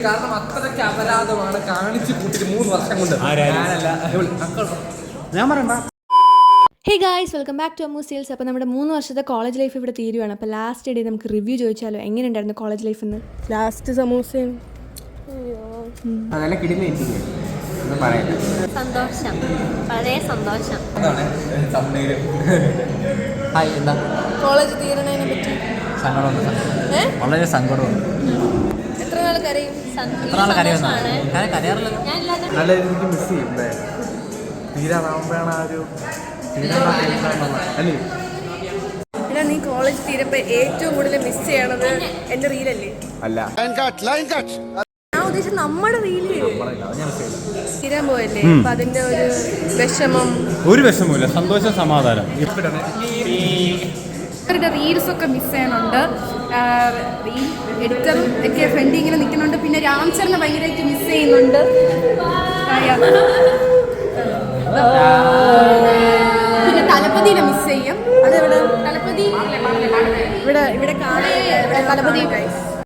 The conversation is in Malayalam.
കാരണം അത്രയ്ക്ക് അപരാധമാണ് കാണിച്ചു കൂട്ടിട്ട് 3 വർഷം കൊണ്ട്. ഞാൻ പറയണ്ട. Hey guys, welcome back to Ammu Steels. അപ്പോൾ നമ്മുടെ 3 വർഷത്തെ കോളേജ് ലൈഫ് ഇവിടെ തീരുവാണ്. അപ്പോൾ ലാസ്റ്റ് ഡേ നമുക്ക് റിവ്യൂ ചോദിച്ചാലോ, എങ്ങനെയുണ്ടായിരുന്നു കോളേജ് ലൈഫ് എന്ന്? ലാസ്റ്റ് സമൂസയും സന്തോഷം, വളരെ സന്തോഷം. കോളേജ് തീരണതിനെ പറ്റി വളരെ സങ്കടമുണ്ട്. എത്ര നാൾ കരയും? നല്ല രീതിക്ക് മിസ് ചെയ്യും. തീരാറാവുമ്പോഴാണ് ആ ഒരു അല്ലേ. എടാ, നീ കോളേജ് തീരുമ്പോ ഏറ്റവും കൂടുതൽ മിസ് ചെയ്യണത് എന്റെ റീലല്ലേ? അല്ല, ഞാൻ ഉദ്ദേശിച്ചത് നമ്മുടെ റീല് തീരാൻ പോയല്ലേ. അപ്പൊ അതിന്റെ ഒരു വിഷമം. ഒരു വിഷമമില്ല, സന്തോഷം, സമാധാനം. ഇവരുടെ റീൽസൊക്കെ മിസ് ചെയ്യുന്നുണ്ട്. റീൽ എഡിറ്ററും ഒക്കെ ഫ്രണ്ട് ഇങ്ങനെ നിൽക്കുന്നുണ്ട്. പിന്നെ രാംചരനെ ഭയങ്കരമായിട്ട് മിസ് ചെയ്യുന്നുണ്ട്. പിന്നെ തലപതിനെ മിസ് ചെയ്യും. അതെവിടെ? തലപതി ഇവിടെ കാണാൻ തലപതി